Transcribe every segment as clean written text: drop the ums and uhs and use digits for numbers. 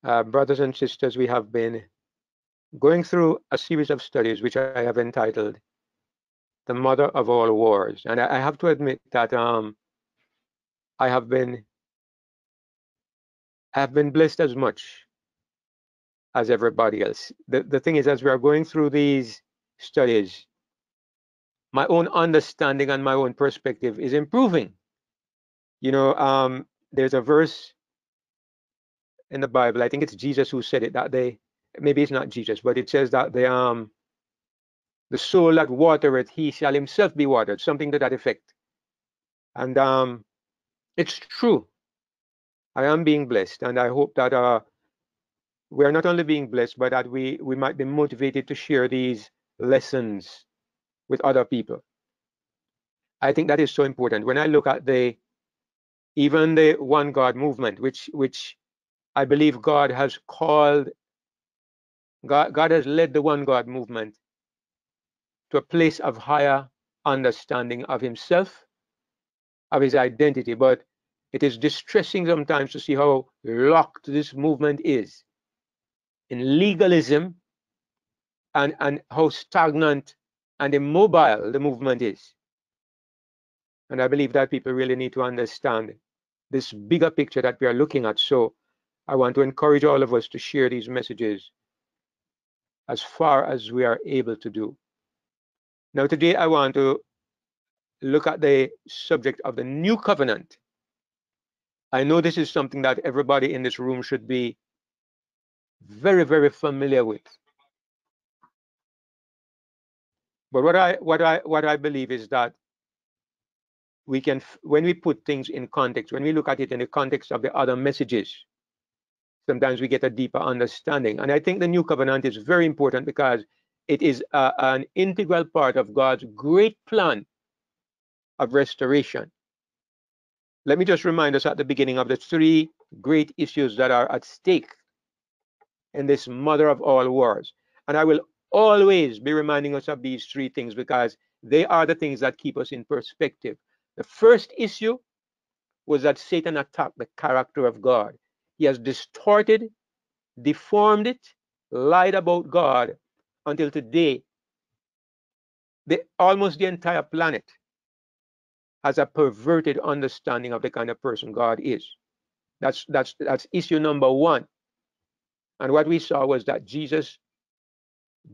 Brothers and sisters, we have been going through a series of studies which I have entitled The Mother of All Wars. And I have to admit that I have been blessed as much as everybody else. The thing is, as we are going through these studies, my own understanding and my own perspective is improving. There's a verse in the Bible, I think it's Jesus who said it, that maybe it's not Jesus, but it says that the soul that watereth, he shall himself be watered, something to that effect. And it's true. I am being blessed, and I hope that we are not only being blessed, but that we might be motivated to share these lessons with other people. I think that is so important. When I look at even the One God movement, which I believe God has called, God has led the One God movement to a place of higher understanding of himself, of his identity. But it is distressing sometimes to see how locked this movement is in legalism, and how stagnant and immobile the movement is. And I believe that people really need to understand this bigger picture that we are looking at. So I want to encourage all of us to share these messages as far as we are able to do. Now, today I want to look at the subject of the new covenant. I know this is something that everybody in this room should be very, very familiar with. But what I believe is that we can, when we put things in context, when we look at it in the context of the other messages, sometimes we get a deeper understanding. And I think the new covenant is very important because it is an integral part of God's great plan of restoration. Let me just remind us at the beginning of the three great issues that are at stake in this mother of all wars. And I will always be reminding us of these three things because they are the things that keep us in perspective. The first issue was that Satan attacked the character of God. He has distorted, deformed it, lied about God until today. Almost the entire planet has a perverted understanding of the kind of person God is. That's issue number one. And what we saw was that Jesus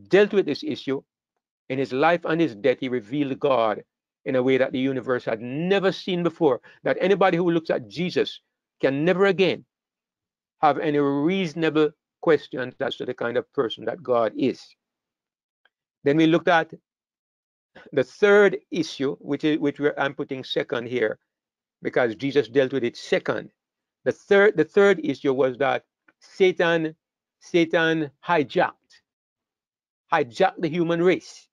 dealt with this issue. In his life and his death, he revealed God in a way that the universe had never seen before, that anybody who looks at Jesus can never again have any reasonable questions as to the kind of person that God is. Then we looked at the third issue, which I'm putting second here because Jesus dealt with it second. The third issue was that Satan hijacked the human race,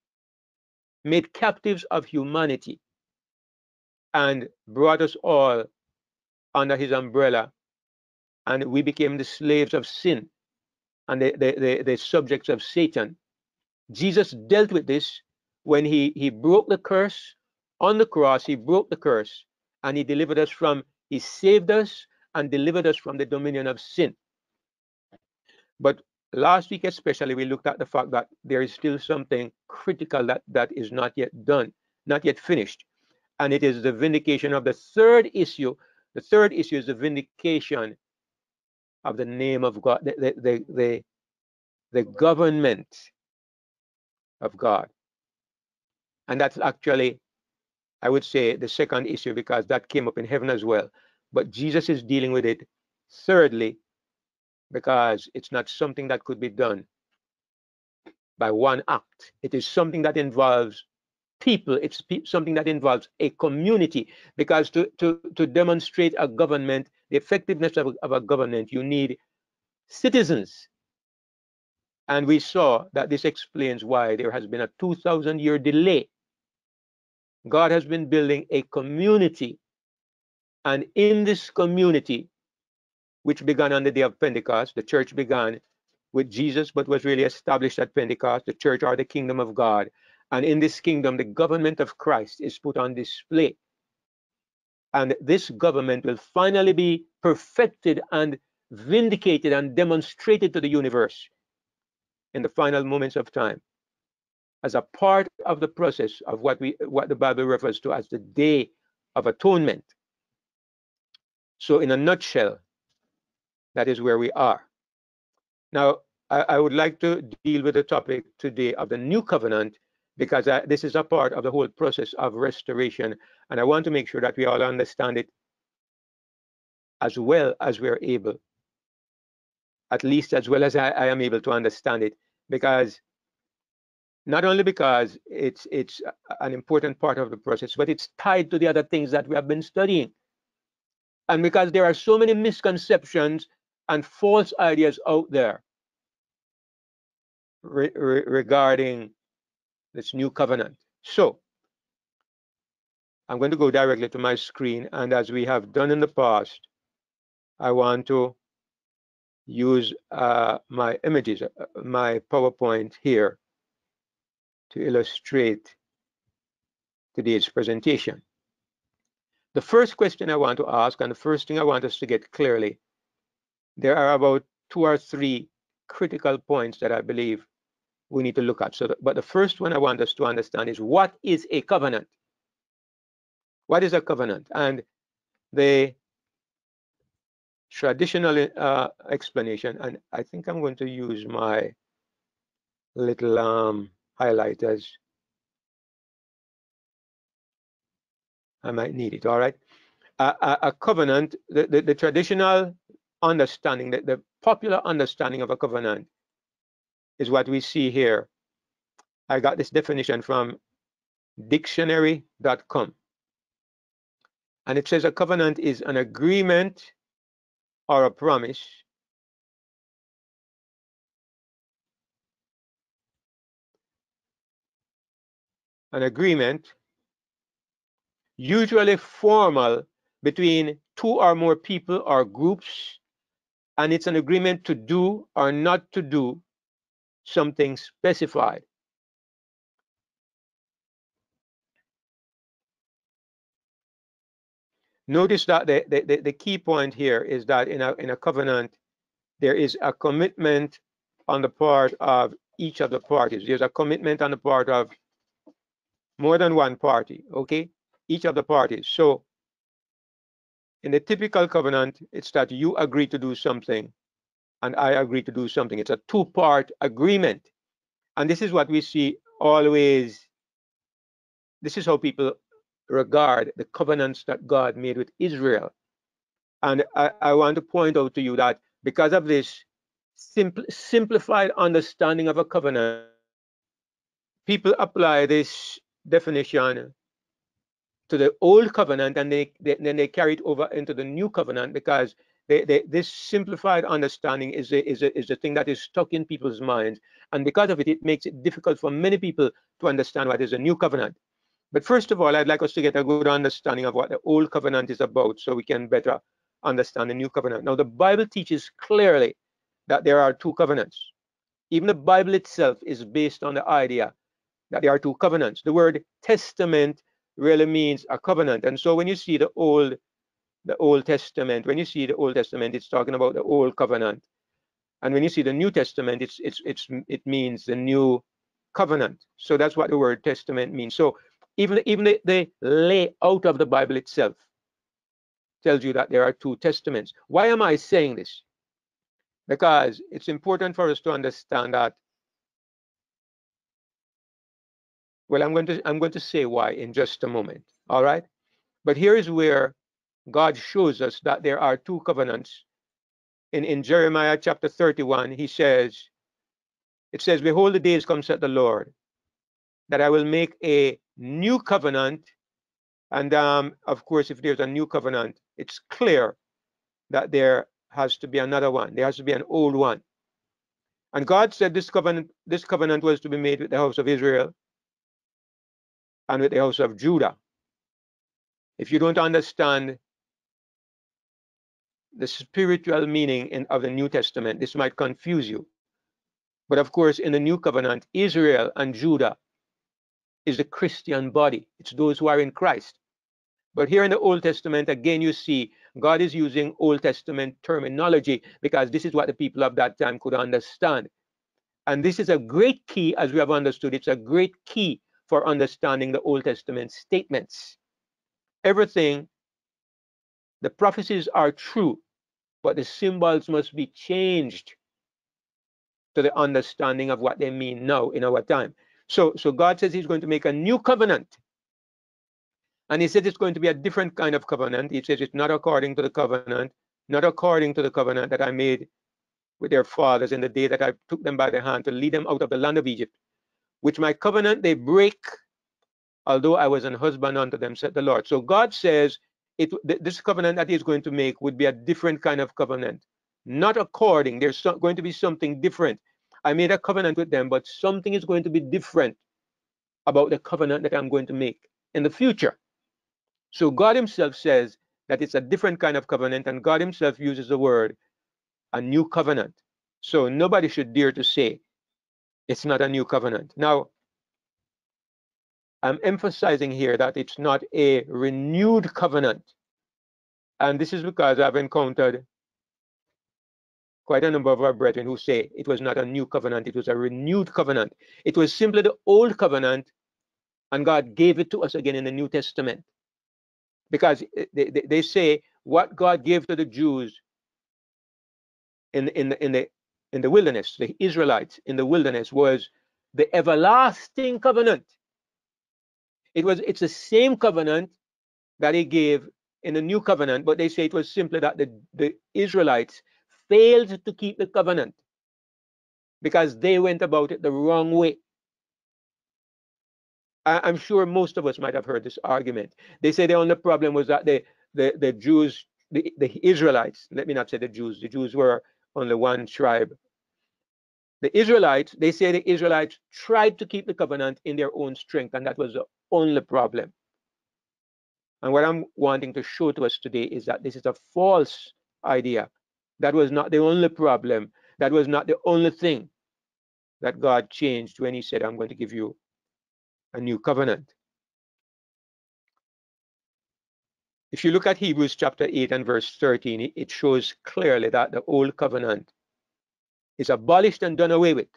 made captives of humanity, and brought us all under his umbrella, and we became the slaves of sin and the subjects of Satan. Jesus dealt with this when he broke the curse on the cross. He broke the curse and he saved us and delivered us from the dominion of sin. But last week especially, we looked at the fact that there is still something critical that is not yet done, not yet finished. And it is the vindication of the third issue. The third issue is the vindication of the name of God, the government of God. And that's actually, I would say, the second issue because that came up in heaven as well. But Jesus is dealing with it thirdly because it's not something that could be done by one act. It is something that involves people. It's something that involves a community, because to demonstrate a government, the effectiveness of a government, you need citizens. And we saw that this explains why there has been a 2,000-year delay. God has been building a community, and in this community, which began on the day of Pentecost, the church began with Jesus, but was really established at Pentecost, the church or the kingdom of God. And in this kingdom, the government of Christ is put on display. And this government will finally be perfected and vindicated and demonstrated to the universe in the final moments of time as a part of the process of what the Bible refers to as the Day of Atonement. So in a nutshell, that is where we are. Now, I would like to deal with the topic today of the New Covenant, because this is a part of the whole process of restoration, and I want to make sure that we all understand it as well as we're able, at least as well as I am able to understand it, because not only because it's an important part of the process, but it's tied to the other things that we have been studying. And because there are so many misconceptions and false ideas out there regarding this new covenant. So I'm going to go directly to my screen, and as we have done in the past, I want to use my images, my PowerPoint here to illustrate today's presentation. The first question I want to ask, and the first thing I want us to get clearly, there are about 2 or 3 critical points that I believe we need to look at. But the first one I want us to understand is, what is a covenant? What is a covenant? And the traditional explanation, and I think I'm going to use my little highlighters. I might need it. All right. A covenant, the traditional understanding, the popular understanding of a covenant is what we see here. I got this definition from dictionary.com. And it says a covenant is an agreement or a promise usually formal, between 2 or more people or groups, and it's an agreement to do or not to do something specified. Notice that the key point here is that in a covenant, there is a commitment on the part of each of the parties. There's a commitment on the part of more than one party, okay? Each of the parties. So in the typical covenant, it's that you agree to do something and I agree to do something. It's a 2-part agreement. And this is what we see always. This is how people regard the covenants that God made with Israel. And I want to point out to you that because of this simplified understanding of a covenant, people apply this definition to the old covenant, and then they carry it over into the new covenant, because this simplified understanding is the thing that is stuck in people's minds, and because of it, it makes it difficult for many people to understand what is a new covenant. But first of all, I'd like us to get a good understanding of what the old covenant is about, so we can better understand the new covenant. Now, the Bible teaches clearly that there are 2 covenants. Even the Bible itself is based on the idea that there are 2 covenants. The word testament really means a covenant. And so when you see the Old Testament, it's talking about the old covenant. And when you see the New Testament, it means the new covenant. So that's what the word testament means. So even the layout of the Bible itself tells you that there are 2 testaments. Why am I saying this? Because it's important for us to understand that. Well, I'm going to say why in just a moment. All right. But here is where God shows us that there are 2 covenants. In Jeremiah chapter 31, it says, behold, the days come, said the Lord, that I will make a new covenant. And of course, if there's a new covenant, it's clear that there has to be another one. There has to be an old one. And God said this covenant was to be made with the house of Israel and with the house of Judah. If you don't understand the spiritual meaning of the New Testament, this might confuse you. But of course, in the New Covenant, Israel and Judah is the Christian body. It's those who are in Christ. But here in the Old Testament, again, you see God is using Old Testament terminology because this is what the people of that time could understand. And this is a great key, as we have understood. It's a great key for understanding the Old Testament statements. Everything, the prophecies are true, but the symbols must be changed to the understanding of what they mean now in our time. So God says he's going to make a new covenant. And he said it's going to be a different kind of covenant. He says it's not according to the covenant, not according to the covenant that I made with their fathers in the day that I took them by the hand to lead them out of the land of Egypt, which my covenant they break, although I was an husband unto them, said the Lord. So God says this covenant that he's going to make would be a different kind of covenant, not according. There's going to be something different. I made a covenant with them, but something is going to be different about the covenant that I'm going to make in the future. So God himself says that it's a different kind of covenant, and God himself uses the word a new covenant. So nobody should dare to say it's not a new covenant. Now, I'm emphasizing here that it's not a renewed covenant. And this is because I've encountered quite a number of our brethren who say it was not a new covenant, it was a renewed covenant. It was simply the old covenant, and God gave it to us again in the New Testament. Because they say what God gave to the Jews in the wilderness, the Israelites in the wilderness, was the everlasting covenant. It's the same covenant that he gave in the new covenant, but they say it was simply that the Israelites failed to keep the covenant because they went about it the wrong way. I'm sure most of us might have heard this argument. They say the only problem was that the Jews, the Israelites, let me not say the Jews were only one tribe. The Israelites, they say the Israelites tried to keep the covenant in their own strength, and that was the only problem. And what I'm wanting to show to us today is that this is a false idea. That was not the only problem. That was not the only thing that God changed when he said, I'm going to give you a new covenant. If you look at Hebrews chapter 8 and verse 13, it shows clearly that the old covenant is abolished and done away with.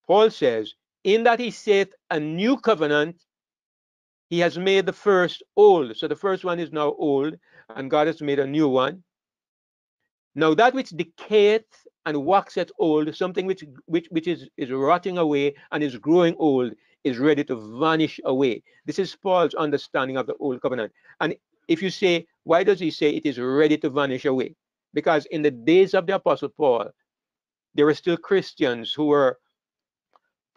Paul says, in that he saith a new covenant, he has made the first old. So the first one is now old, and God has made a new one. Now that which decayeth and waxeth old, something which is rotting away and is growing old, is ready to vanish away. This is Paul's understanding of the old covenant. And if you say, why does he say it is ready to vanish away? Because in the days of the Apostle Paul, there were still Christians who were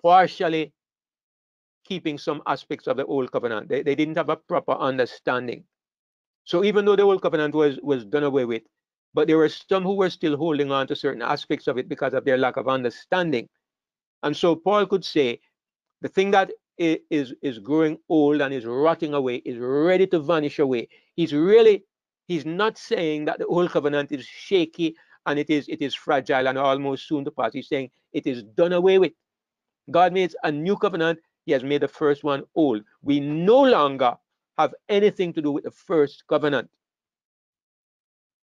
partially keeping some aspects of the old covenant. They didn't have a proper understanding. So even though the old covenant was done away with, but there were some who were still holding on to certain aspects of it because of their lack of understanding. And so Paul could say the thing that is growing old and is rotting away is ready to vanish away. He's not saying that the old covenant is shaky and it is fragile and almost soon to pass. He's saying it is done away with. God made a new covenant. He has made the first one old. We no longer have anything to do with the first covenant.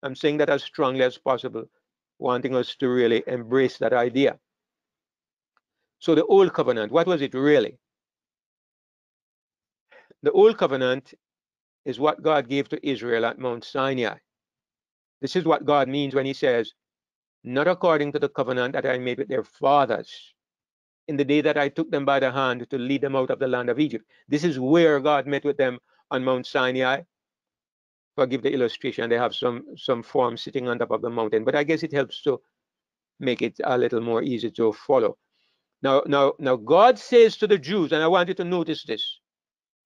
I'm saying that as strongly as possible, wanting us to really embrace that idea. So the old covenant, what was it really? The old covenant is what God gave to Israel at Mount Sinai. This is what God means when he says, not according to the covenant that I made with their fathers in the day that I took them by the hand to lead them out of the land of Egypt. This is where God met with them on Mount Sinai. Forgive the illustration, they have some form sitting on top of the mountain, but I guess it helps to make it a little more easy to follow. Now God says to the Jews, and I want you to notice this,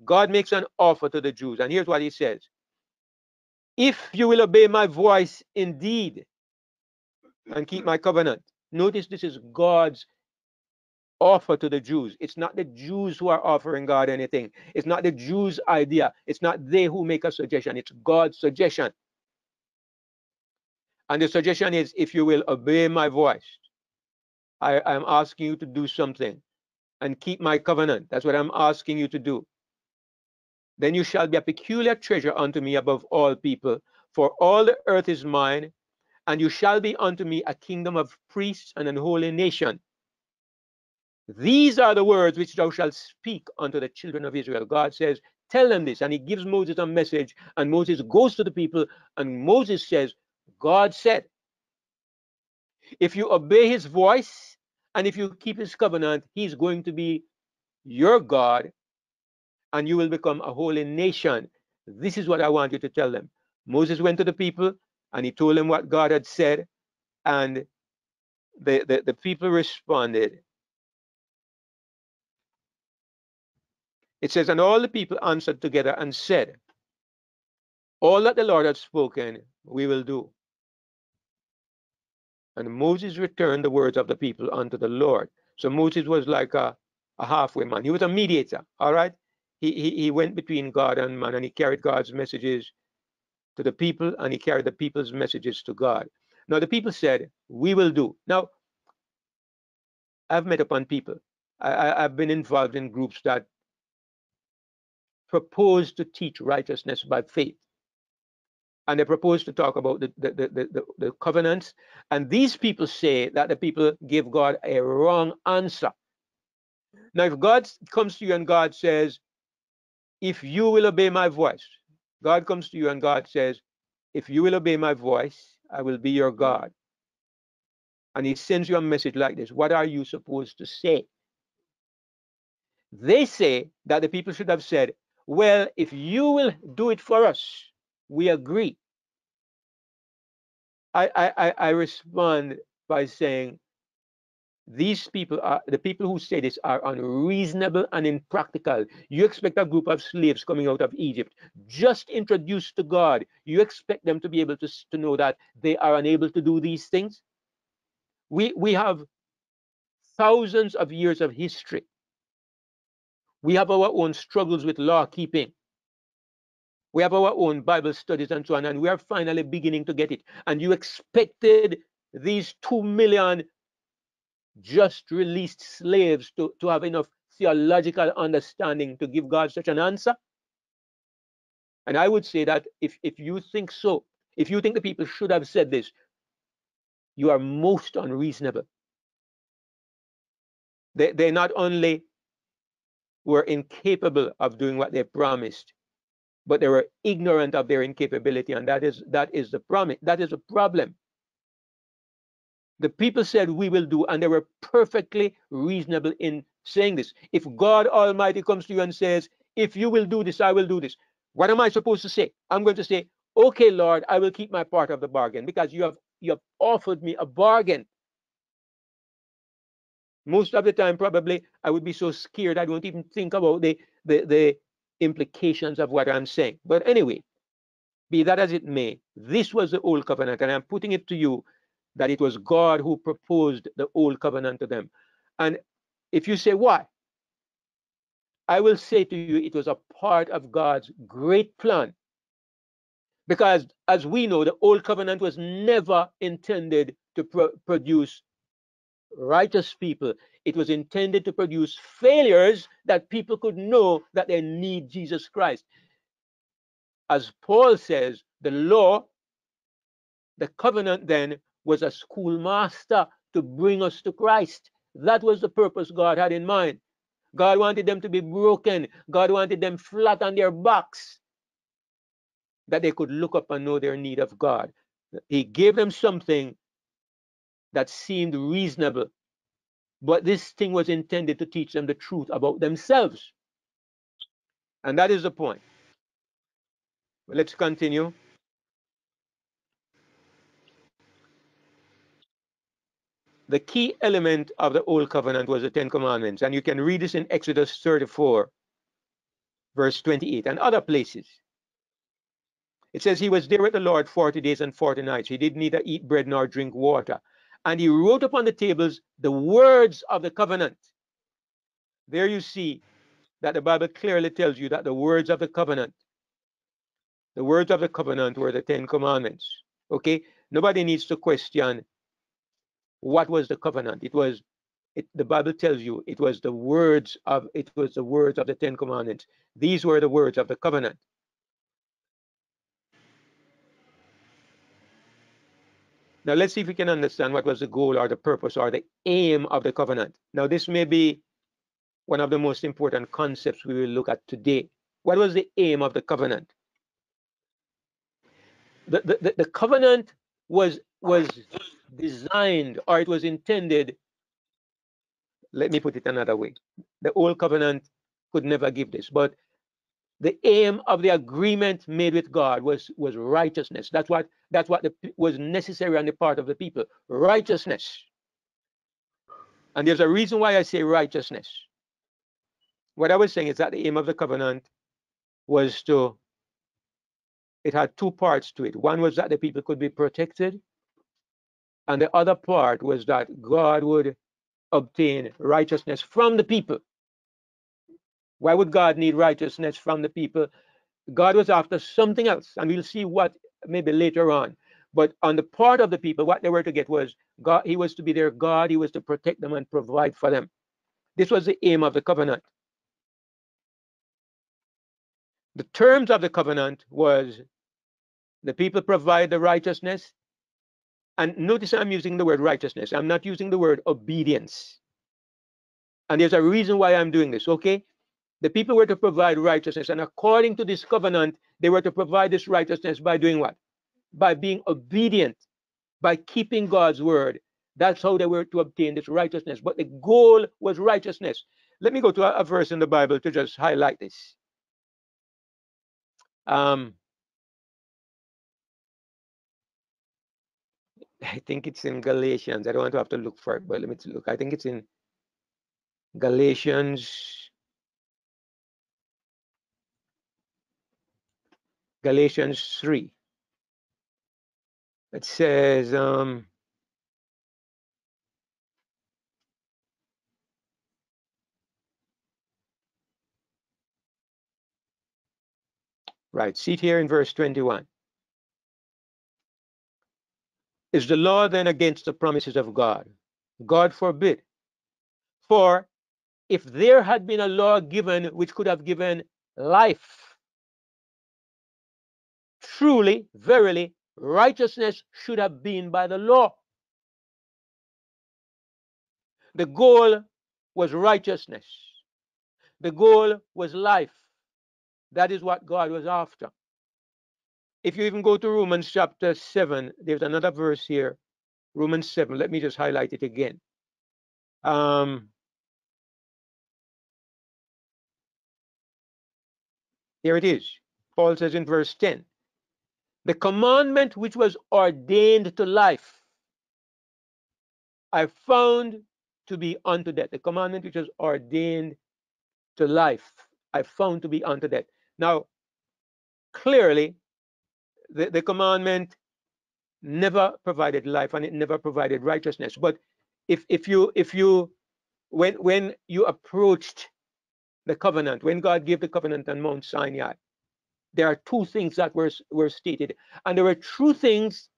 God makes an offer to the Jews, and here's what he says. If you will obey my voice indeed and keep my covenant. Notice this is God's offer to the Jews. It's not the Jews who are offering God anything. It's not the Jews' idea. It's not they who make a suggestion. It's God's suggestion. And the suggestion is, if you will obey my voice, I'm asking you to do something and keep my covenant. That's what I'm asking you to do. Then you shall be a peculiar treasure unto me above all people, for all the earth is mine, and you shall be unto me a kingdom of priests and an holy nation. These are the words which thou shalt speak unto the children of Israel. God says, tell them this. And he gives Moses a message, and Moses goes to the people, and Moses says, God said, if you obey his voice, and if you keep his covenant, he's going to be your God, and you will become a holy nation. This is what I want you to tell them. Moses went to the people, and he told them what God had said, and the people responded. It says, and all the people answered together and said, all that the Lord had spoken, we will do. And Moses returned the words of the people unto the Lord. So Moses was like a halfway man. He was a mediator, all right? He went between God and man, and he carried God's messages to the people, and he carried the people's messages to God. Now, the people said, we will do. Now, I've met upon people. I've been involved in groups that propose to teach righteousness by faith. And they propose to talk about the covenants. And these people say that the people give God a wrong answer. Now, if God comes to you and God says, if you will obey my voice, God comes to you and God says, if you will obey my voice, I will be your God. And he sends you a message like this. What are you supposed to say? They say that the people should have said, well, if you will do it for us, we agree. I respond by saying, these people are the people who say this are unreasonable and impractical. You expect a group of slaves coming out of Egypt, just introduced to God, you expect them to be able to know that they are unable to do these things? We have thousands of years of history. We have our own struggles with law keeping. We have our own Bible studies and so on, and we are finally beginning to get it. And you expected these 2 million just released slaves to have enough theological understanding to give God such an answer? And I would say that if you think so, if you think the people should have said this, you are most unreasonable. They not only were incapable of doing what they promised, but they were ignorant of their incapability, and that is the promise. That is a problem. The people said, we will do, and they were perfectly reasonable in saying this. If God Almighty comes to you and says, if you will do this, I will do this, what am I supposed to say? I'm going to say, okay, Lord, I will keep my part of the bargain, because you have offered me a bargain. Most of the time, probably, I would be so scared I don't even think about the implications of what I'm saying. But anyway, be that as it may, this was the old covenant, and I'm putting it to you that it was God who proposed the old covenant to them. And if you say, why? I will say to you, it was a part of God's great plan. Because as we know, the old covenant was never intended to produce righteous people. It was intended to produce failures that people could know that they need Jesus Christ. As Paul says, the law, the covenant then, was a schoolmaster to bring us to Christ. That was the purpose God had in mind. God wanted them to be broken. God wanted them flat on their backs, that they could look up and know their need of God. He gave them something that seemed reasonable, but this thing was intended to teach them the truth about themselves. And that is the point. Let's continue. The key element of the Old Covenant was the Ten Commandments. And you can read this in Exodus 34, verse 28, and other places. It says, he was there with the Lord 40 days and 40 nights. He did neither eat bread nor drink water. And he wrote upon the tables the words of the covenant. There you see that the Bible clearly tells you that the words of the covenant were the Ten Commandments. Okay? Nobody needs to question what was the covenant. It was the Bible tells you it was the words of the Ten Commandments. These were the words of the covenant. Now let's see if we can understand what was the goal or the purpose or the aim of the covenant. Now this may be one of the most important concepts we will look at today. What was the aim of the covenant? The covenant was designed, or it was intended. Let me put it another way. The old covenant could never give this, but the aim of the agreement made with God was righteousness. That's what was necessary on the part of the people. Righteousness. And there's a reason why I say righteousness. What I was saying is that the aim of the covenant was it had two parts to it. One was that the people could be protected, and the other part was that God would obtain righteousness from the people. Why would God need righteousness from the people? God was after something else, and we'll see what maybe later on. But on the part of the people, what they were to get was God. He was to be their God. He was to protect them and provide for them. This was the aim of the covenant. The terms of the covenant was the people provide the righteousness. And notice I'm using the word righteousness. I'm not using the word obedience. And there's a reason why I'm doing this, okay? The people were to provide righteousness. And according to this covenant, they were to provide this righteousness by doing what? By being obedient, by keeping God's word. That's how they were to obtain this righteousness. But the goal was righteousness. Let me go to a verse in the Bible to just highlight this. I think it's in Galatians. I don't want to have to look for it, but let me look. I think it's in Galatians 3. It says, right, see it here in verse 21. Is the law then against the promises of God? God forbid. For if there had been a law given which could have given life, truly, verily, righteousness should have been by the law. The goal was righteousness. The goal was life. That is what God was after. If you even go to Romans chapter 7, there's another verse here, Romans 7. Let me just highlight it again. Here it is. Paul says in verse 10, the commandment which was ordained to life, I found to be unto death. The commandment which was ordained to life, I found to be unto death. Now, clearly, the commandment never provided life and it never provided righteousness. But when you approached the covenant, when God gave the covenant on Mount Sinai, there are two things that were stated, and there were true things,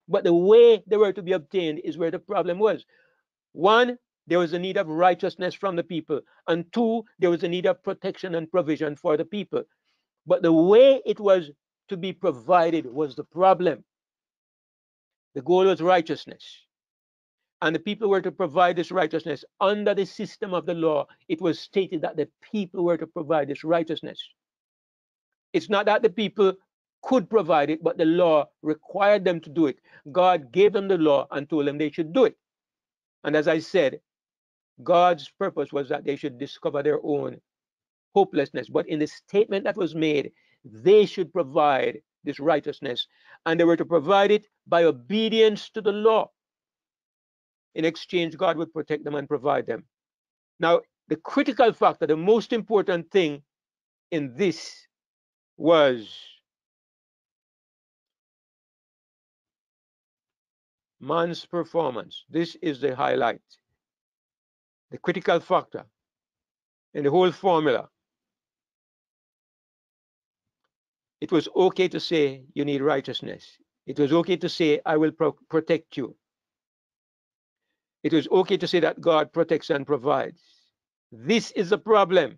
but the way they were to be obtained is where the problem was. One, there was a need of righteousness from the people, and two, there was a need of protection and provision for the people. But the way it was to be provided was the problem. The goal was righteousness, and the people were to provide this righteousness under the system of the law. It was stated that the people were to provide this righteousness. It's not that the people could provide it, but the law required them to do it. God gave them the law and told them they should do it. And as I said, God's purpose was that they should discover their own hopelessness. But in the statement that was made, they should provide this righteousness, and they were to provide it by obedience to the law. In exchange, God would protect them and provide them. Now, the critical factor, the most important thing in this was man's performance. This is the highlight, the critical factor in the whole formula. It was okay to say you need righteousness. It was okay to say I will protect you. It is okay to say that God protects and provides. This is the problem.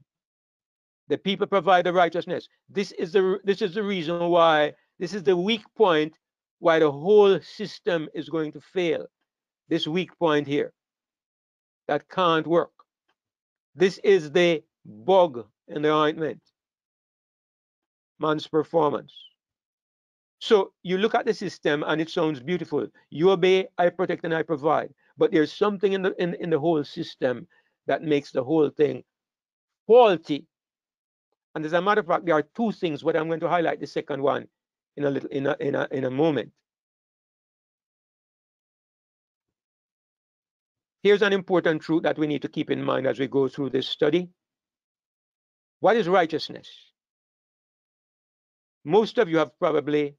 The people provide the righteousness. This is the reason why, this is the weak point why the whole system is going to fail. This weak point here that can't work. This is the bug in the ointment. Man's performance. So you look at the system and it sounds beautiful. You obey, I protect, and I provide. But there's something in the whole system that makes the whole thing faulty. And as a matter of fact, there are two things, but I'm going to highlight the second one in a moment. Here's an important truth that we need to keep in mind as we go through this study. What is righteousness? Most of you have probably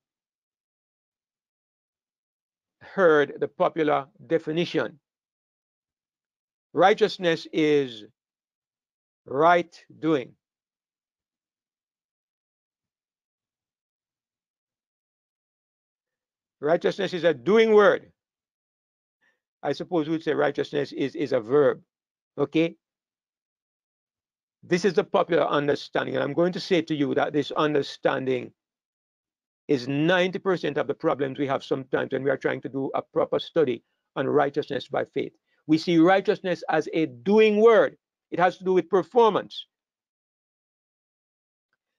heard the popular definition. Righteousness is right doing. Righteousness is a doing word. I suppose we'd say righteousness is a verb. Okay? This is the popular understanding. And I'm going to say to you that this understanding is 90% of the problems we have sometimes when we are trying to do a proper study on righteousness by faith. We see righteousness as a doing word. It has to do with performance.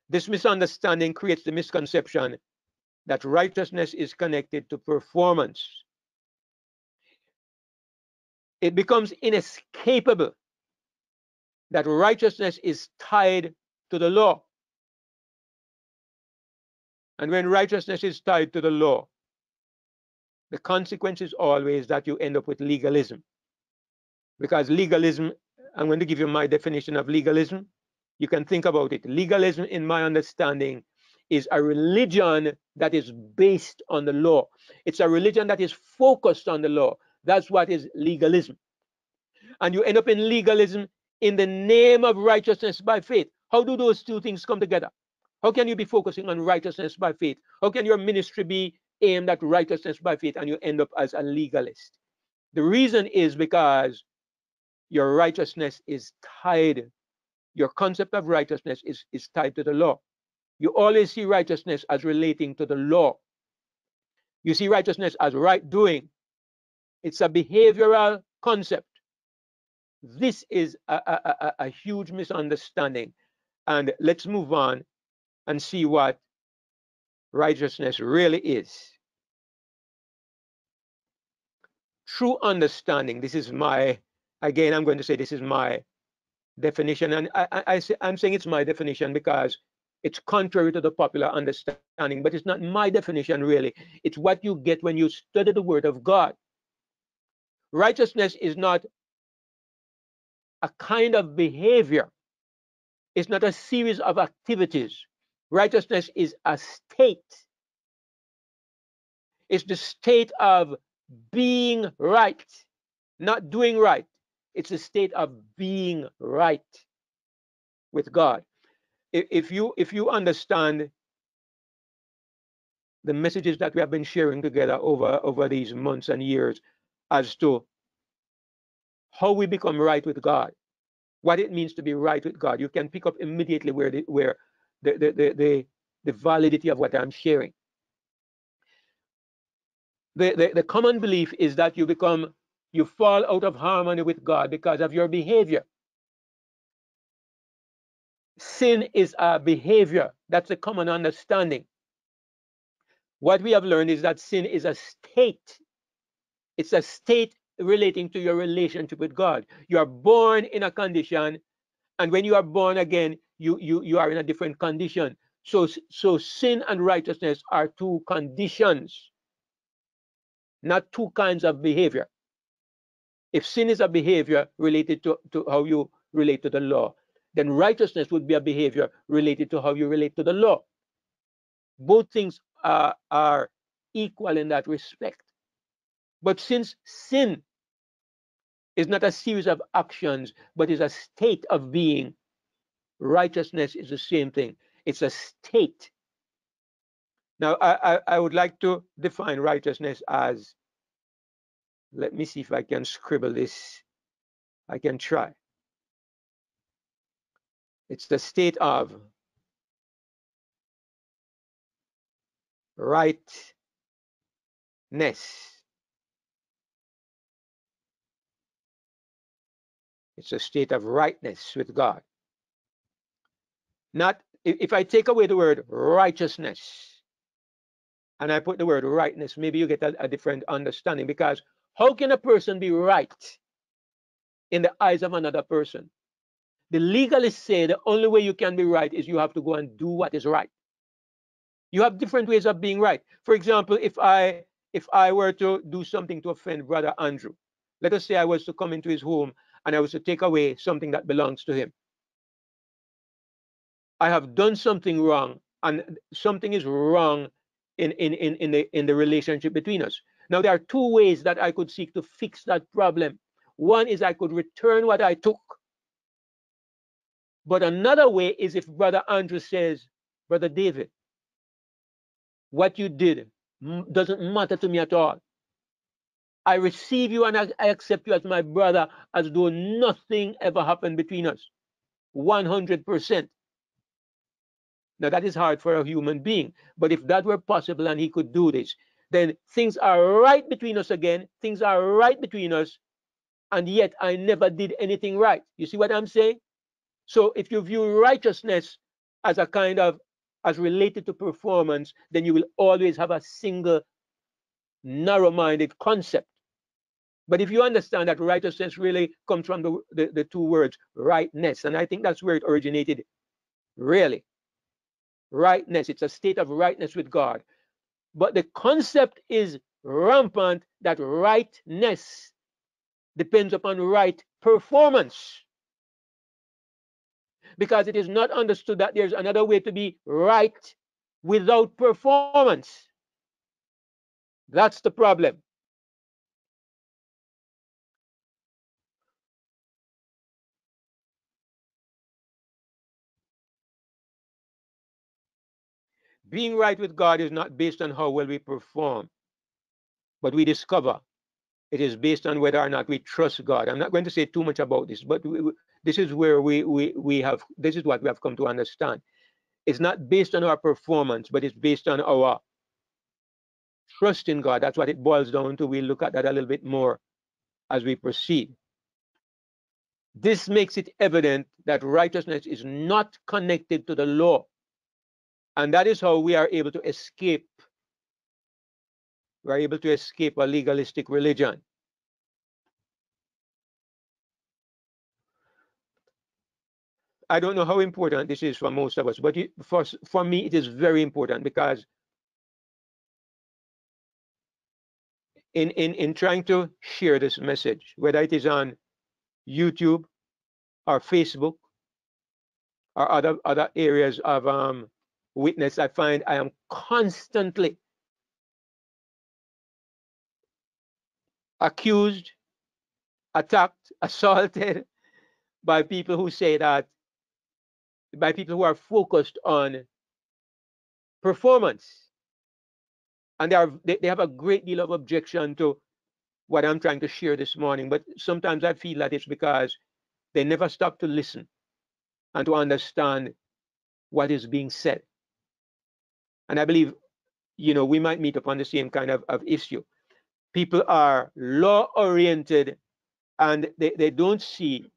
This misunderstanding creates the misconception that righteousness is connected to performance. It becomes inescapable that righteousness is tied to the law. And when righteousness is tied to the law, the consequence is always that you end up with legalism. Because legalism, I'm going to give you my definition of legalism. You can think about it. Legalism, in my understanding, is a religion that is based on the law. It's a religion that is focused on the law. That's what is legalism. And you end up in legalism in the name of righteousness by faith. How do those two things come together? How can you be focusing on righteousness by faith? How can your ministry be aimed at righteousness by faith and you end up as a legalist? The reason is because your righteousness is tied, your concept of righteousness is tied to the law. You always see righteousness as relating to the law. You see righteousness as right doing. It's a behavioral concept. This is a huge misunderstanding. And let's move on and see what righteousness really is. True understanding, this is my, again, I'm going to say this is my definition. And I'm saying it's my definition because it's contrary to the popular understanding, but it's not my definition really. It's what you get when you study the Word of God. Righteousness is not a kind of behavior. It's not a series of activities. Righteousness is a state. It's the state of being right, not doing right. It's a state of being right with God. If you understand the messages that we have been sharing together over these months and years as to how we become right with God, what it means to be right with God, you can pick up immediately where the validity of what I'm sharing. The common belief is that you fall out of harmony with God because of your behavior. Sin is a behavior. That's a common understanding. What we have learned is that sin is a state. It's a state relating to your relationship with God. You are born in a condition, and when you are born again, you are in a different condition. So sin and righteousness are two conditions, not two kinds of behavior. If sin is a behavior related to how you relate to the law, then righteousness would be a behavior related to how you relate to the law. Both things are equal in that respect. But since sin is not a series of actions, but is a state of being, righteousness is the same thing. It's a state. Now, I would like to define righteousness as Let me see if I can scribble this. I can try. It's the state of rightness. It's a state of rightness with God. Not if I take away the word righteousness and I put the word rightness, maybe you get a different understanding. Because how can a person be right in the eyes of another person? The legalists say the only way you can be right is you have to go and do what is right. You have different ways of being right. For example, if I were to do something to offend Brother Andrew, let us say I was to come into his home and I was to take away something that belongs to him. I have done something wrong, and something is wrong in the relationship between us. Now, there are two ways that I could seek to fix that problem. One is I could return what I took. But another way is if Brother Andrew says, Brother David, what you did doesn't matter to me at all. I receive you and I accept you as my brother as though nothing ever happened between us. 100%. Now, that is hard for a human being. But if that were possible and he could do this, then things are right between us again. Things are right between us. And yet I never did anything right. You see what I'm saying? So if you view righteousness as a kind of, as related to performance, then you will always have a single narrow-minded concept. But if you understand that righteousness really comes from the two words rightness, and I think that's where it originated, really. Rightness, it's a state of rightness with God. But the concept is rampant that rightness depends upon right performance. Because it is not understood that there's another way to be right without performance. That's the problem. Being right with God is not based on how well we perform, but we discover it is based on whether or not we trust God. I'm not going to say too much about this, but this is where this is what we have come to understand. It's not based on our performance, but it's based on our trust in God. That's what it boils down to. We'll look at that a little bit more as we proceed. This makes it evident that righteousness is not connected to the law. And that is how we are able to escape. We are able to escape a legalistic religion. I don't know how important this is for most of us, but for me, it is very important, because in trying to share this message, whether it is on YouTube or Facebook or other areas of witness, I find I am constantly accused, attacked, assaulted by people who say that, by people who are focused on performance. And they have a great deal of objection to what I'm trying to share this morning. But sometimes I feel that it's because they never stop to listen and to understand what is being said. And I believe, we might meet upon the same kind of issue. People are law-oriented, and they don't see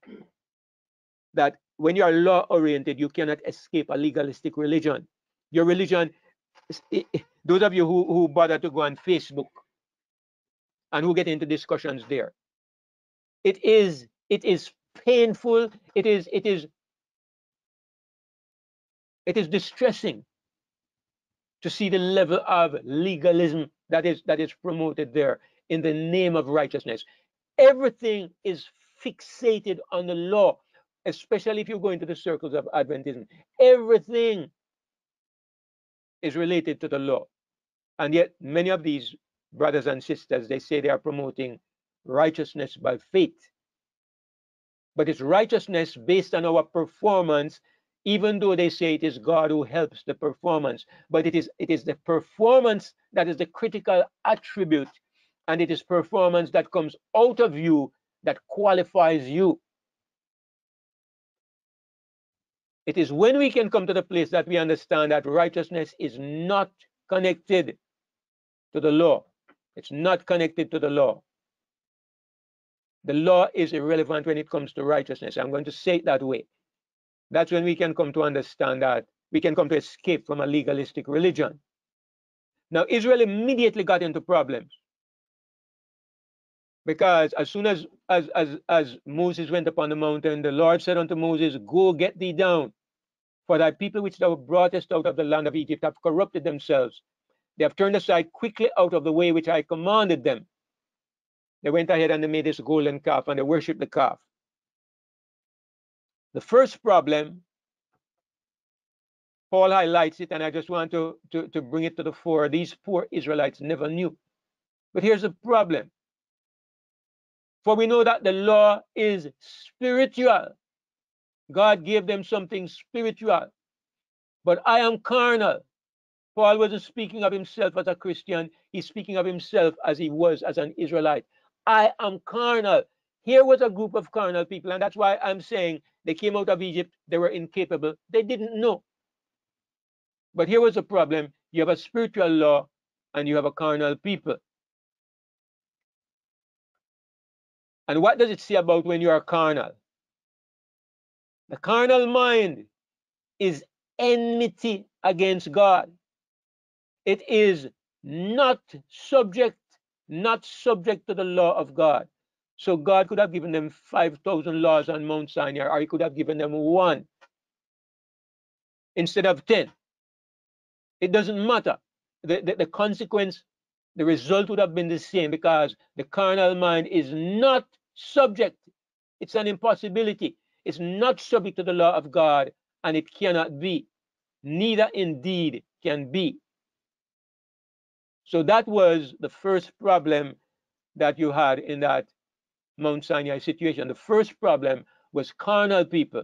that when you are law-oriented, you cannot escape a legalistic religion. Your religion, those of you who bother to go on Facebook and who get into discussions there, it is painful. It is distressing to see the level of legalism that is promoted there in the name of righteousness. Everything is fixated on the law, especially if you go into the circles of Adventism. Everything is related to the law. And yet many of these brothers and sisters, they say they are promoting righteousness by faith. But it's righteousness based on our performance, even though they say it is God who helps the performance. But it is the performance that is the critical attribute And it is performance that comes out of you that qualifies you. It is when we can come to the place that we understand that righteousness is not connected to the law. It's not connected to the law. The law is irrelevant when it comes to righteousness. I'm going to say it that way. That's when we can come to understand that we can come to escape from a legalistic religion. Now, Israel immediately got into problems because as soon as Moses went upon the mountain, the Lord said unto Moses, "Go, get thee down, for thy people which thou broughtest out of the land of Egypt have corrupted themselves. They have turned aside quickly out of the way which I commanded them." They went ahead and they made this golden calf and they worshiped the calf. The first problem, Paul highlights it, and I just want to bring it to the fore. These poor Israelites never knew. But here's the problem. For we know that the law is spiritual. God gave them something spiritual. But I am carnal. Paul wasn't speaking of himself as a Christian. He's speaking of himself as he was as an Israelite. I am carnal. Here was a group of carnal people, and that's why I'm saying they came out of Egypt. They were incapable. They didn't know. But here was the problem. You have a spiritual law and you have a carnal people. And what does it say about when you are carnal? The carnal mind is enmity against God. It is not subject to the law of God. So God could have given them 5,000 laws on Mount Sinai, or he could have given them one instead of 10. It doesn't matter. The consequence, the result would have been the same, because the carnal mind is not subject. It's an impossibility. It's not subject to the law of God, and it cannot be. Neither indeed can be. So that was the first problem that you had in that Mount Sinai situation. The first problem was carnal people.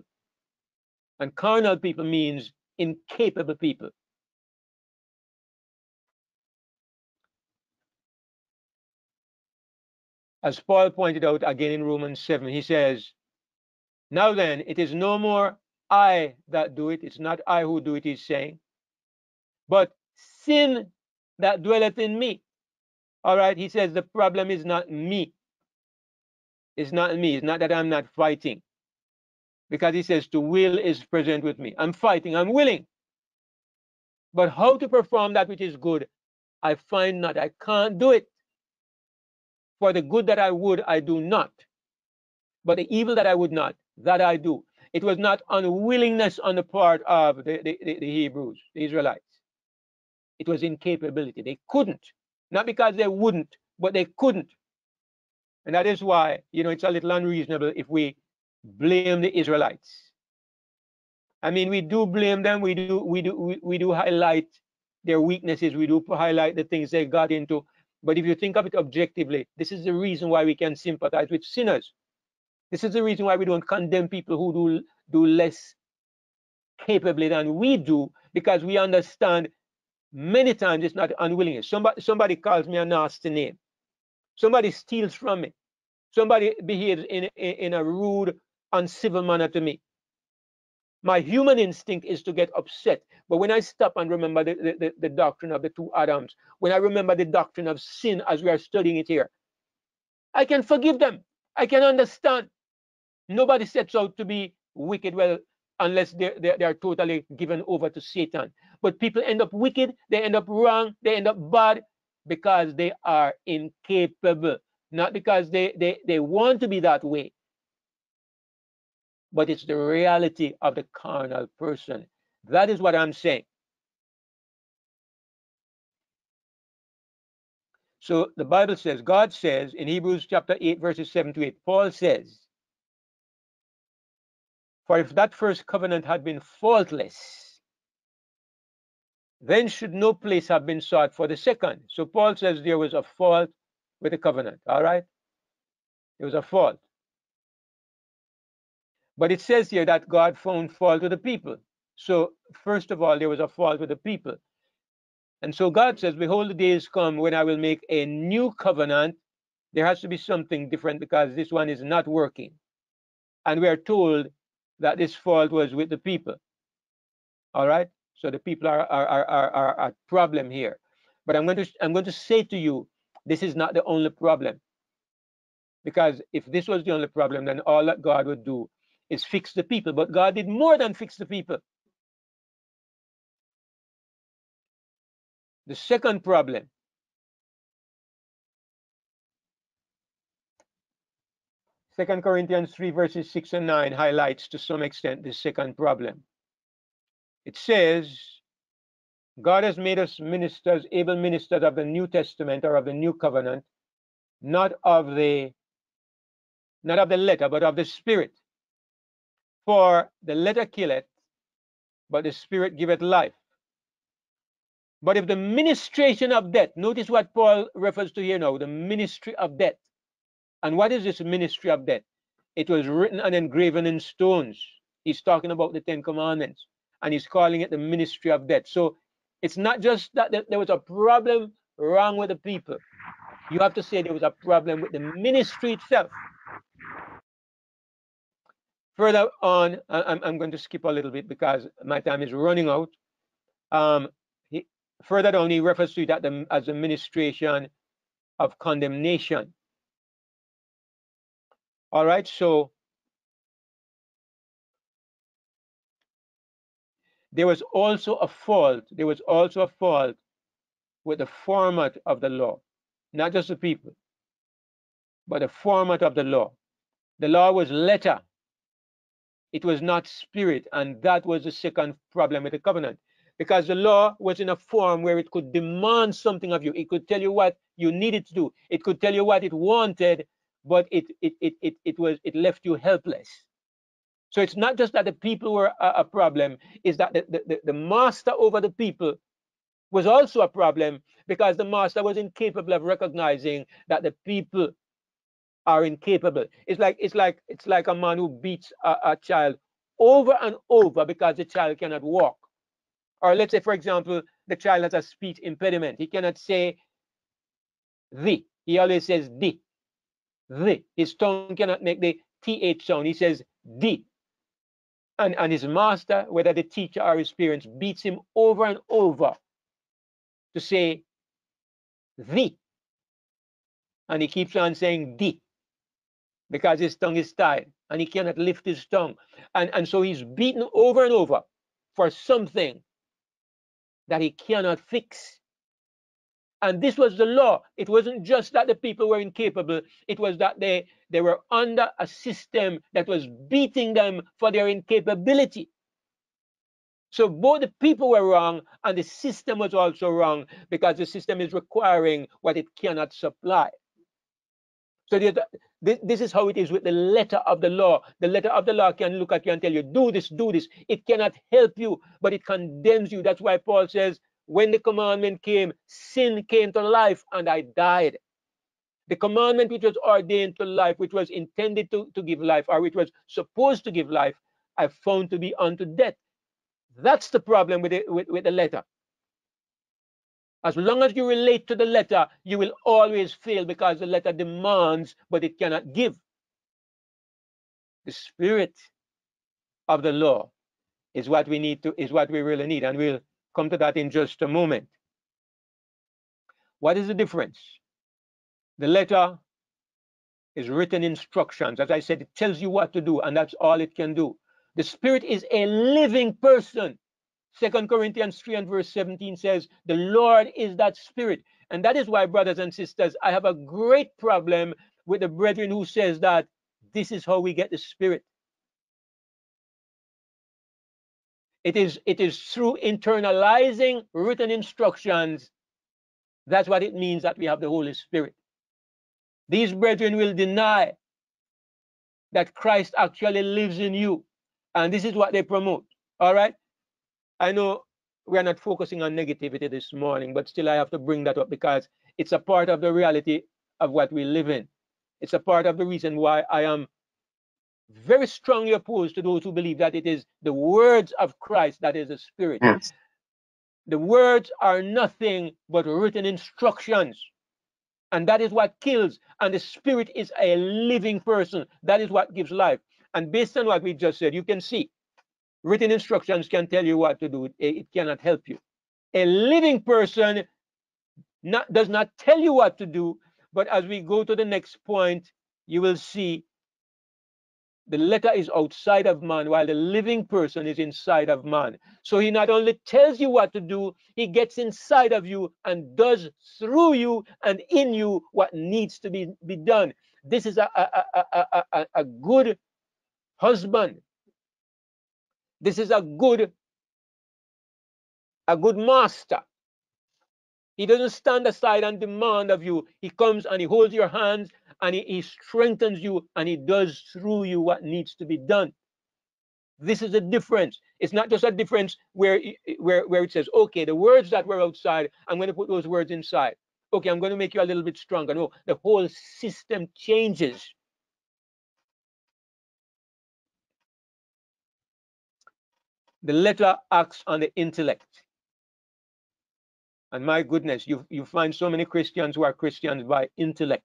And carnal people means incapable people. As Paul pointed out again in Romans 7, he says, "Now then, it is no more I that do it." It's not I who do it, he's saying, "but sin that dwelleth in me." All right, he says the problem is not me. It's not me. It's not that I'm not fighting. Because he says to will is present with me. I'm fighting, I'm willing. But how to perform that which is good, I find not. I can't do it. For the good that I would, I do not. But the evil that I would not, that I do. It was not unwillingness on the part of the Hebrews, the Israelites. It was incapability. They couldn't. Not because they wouldn't, but they couldn't. And that is why, it's a little unreasonable if we blame the Israelites. I mean, we do blame them. We do highlight their weaknesses. We do highlight the things they got into. But if you think of it objectively, this is the reason why we can sympathize with sinners. This is the reason why we don't condemn people who do less capably than we do, because we understand many times it's not unwillingness. Somebody calls me a nasty name. Somebody steals from me. Somebody behaves in a rude, uncivil manner to me. My human instinct is to get upset. But when I stop and remember the doctrine of the two Adams, when I remember the doctrine of sin as we are studying it here, I can forgive them. I can understand. Nobody sets out to be wicked, well, unless they are totally given over to Satan. But people end up wicked, they end up wrong, they end up bad because they are incapable. Not because they want to be that way, but it's the reality of the carnal person. That is what I'm saying. So the Bible says, God says in Hebrews chapter 8, verses 7 to 8, Paul says, "For if that first covenant had been faultless, then should no place have been sought for the second." So Paul says there was a fault with the covenant, all right? There was a fault. But it says here that God found fault with the people. So first of all, there was a fault with the people. And so God says, behold, the days come when I will make a new covenant. There has to be something different because this one is not working. And we are told that this fault was with the people. All right. So the people are a problem here. But I'm going to say to you, this is not the only problem. Because if this was the only problem, then all that God would do is fix the people. But God did more than fix the people. The second problem, 2 Corinthians 3 verses 6 and 9 highlights to some extent the second problem. It says, God has made us ministers, able ministers of the New Testament or of the New Covenant, not of the letter, but of the Spirit. For the letter killeth, but the Spirit giveth life. But if the ministration of death, notice what Paul refers to here now, the ministry of death. And what is this ministry of death? It was written and engraven in stones. He's talking about the Ten Commandments, and he's calling it the ministry of death. So it's not just that there was a problem wrong with the people. You have to say there was a problem with the ministry itself. Further on, I'm going to skip a little bit because my time is running out. Further down, he refers to it as the ministration of condemnation. All right, so there was also a fault. There was also a fault with the format of the law, not just the people, but the format of the law. The law was letter. It was not spirit, and that was the second problem with the covenant, because the law was in a form where it could demand something of you. It could tell you what you needed to do. It could tell you what it wanted, but it left you helpless. So it's not just that the people were a problem, it's that the master over the people was also a problem, because the master was incapable of recognizing that the people are incapable. It's like a man who beats a child over and over because the child cannot walk. Or let's say, for example, the child has a speech impediment. He cannot say the. He always says the. The. His tongue cannot make the th sound. He says the. And his master, whether the teacher or his parents, beats him over and over to say the. And he keeps on saying the, because his tongue is tied and he cannot lift his tongue. And so he's beaten over and over for something that he cannot fix. And this was the law. It wasn't just that the people were incapable. It was that they were under a system that was beating them for their incapability. So both the people were wrong and the system was also wrong, because the system is requiring what it cannot supply. So this is how it is with the letter of the law. The letter of the law can look at you and tell you, do this, do this. It cannot help you, but it condemns you. That's why Paul says, when the commandment came, sin came to life and I died. The commandment which was ordained to life, which was intended to give life, or which was supposed to give life, I found to be unto death. That's the problem with the letter. As long as you relate to the letter, you will always fail, because the letter demands, but it cannot give. The spirit of the law is what we really need, and we'll come to that in just a moment. What is the difference? The letter is written instructions. As I said, it tells you what to do, and that's all it can do. The spirit is a living person. 2 Corinthians 3 and verse 17 says, the Lord is that spirit. And that is why, brothers and sisters, I have a great problem with the brethren who says that this is how we get the spirit. It is through internalizing written instructions. That's what it means that we have the Holy Spirit. These brethren will deny that Christ actually lives in you. And this is what they promote. All right? I know we are not focusing on negativity this morning, but still I have to bring that up, because it's a part of the reality of what we live in. It's a part of the reason why I am very strongly opposed to those who believe that it is the words of Christ that is the spirit. Yes. The words are nothing but written instructions. And that is what kills. And the spirit is a living person. That is what gives life. And based on what we just said, you can see written instructions can tell you what to do. It cannot help you. A living person does not tell you what to do. But as we go to the next point, you will see the letter is outside of man while the living person is inside of man. So he not only tells you what to do, he gets inside of you and does through you and in you what needs to be done. This is a good husband. This is a good master. He doesn't stand aside and demand of you. He comes and he holds your hands and he strengthens you and he does through you what needs to be done. This is a difference. It's not just a difference where it says, okay, the words that were outside, I'm going to put those words inside. Okay, I'm going to make you a little bit stronger. No, the whole system changes. The letter acts on the intellect. And my goodness, you find so many Christians who are Christians by intellect.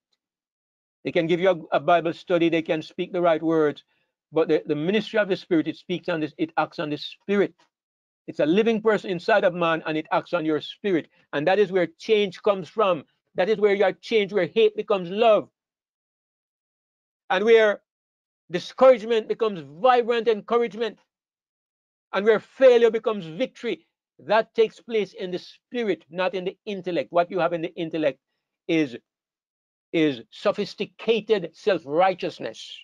They can give you a Bible study, they can speak the right words, but the ministry of the Spirit, it speaks on this, it acts on the Spirit. It's a living person inside of man, and it acts on your spirit. And that is where change comes from. That is where you are changed, where hate becomes love. And where discouragement becomes vibrant encouragement. And where failure becomes victory. That takes place in the spirit, not in the intellect. What you have in the intellect is sophisticated self-righteousness.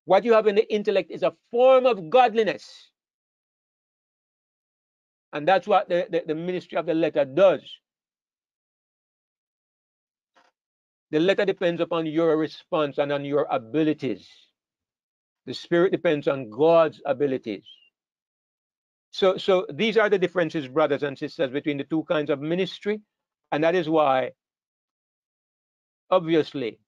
What you have in the intellect is a form of godliness. And that's what the ministry of the letter does. The letter depends upon your response and on your abilities. The spirit depends on God's abilities. So these are the differences, brothers and sisters, between the two kinds of ministry. And that is why, obviously,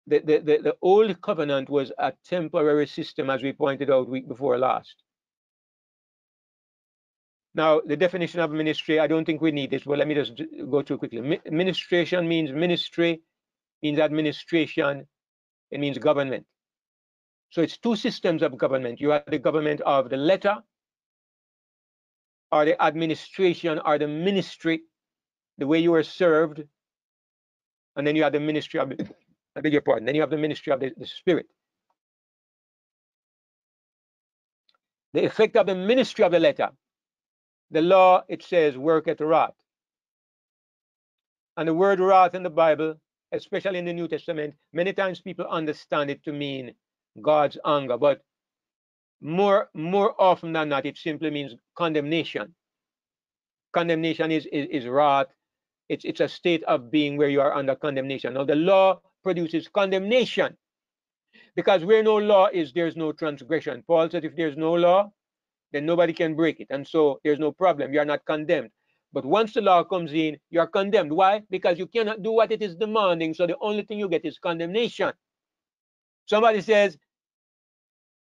the old covenant was a temporary system, as we pointed out week before last. Now, the definition of ministry, I don't think we need this, but let me just go through quickly. Ministration means ministry, means administration, it means government. So it's two systems of government. You have the government of the letter, or the administration, or the ministry, the way you are served. And then you have the ministry of the, I beg your pardon, then you have the ministry of the Spirit. The effect of the ministry of the letter. The law, it says, worketh wrath. And the word wrath in the Bible, especially in the New Testament, many times people understand it to mean God's anger, but more often than not, it simply means condemnation. Condemnation is wrath. It's a state of being where you are under condemnation. Now, the law produces condemnation, because where no law is, there's no transgression. Paul said if there's no law, then nobody can break it. And so there's no problem. You are not condemned. But once the law comes in, you are condemned. Why? Because you cannot do what it is demanding. So the only thing you get is condemnation. Somebody says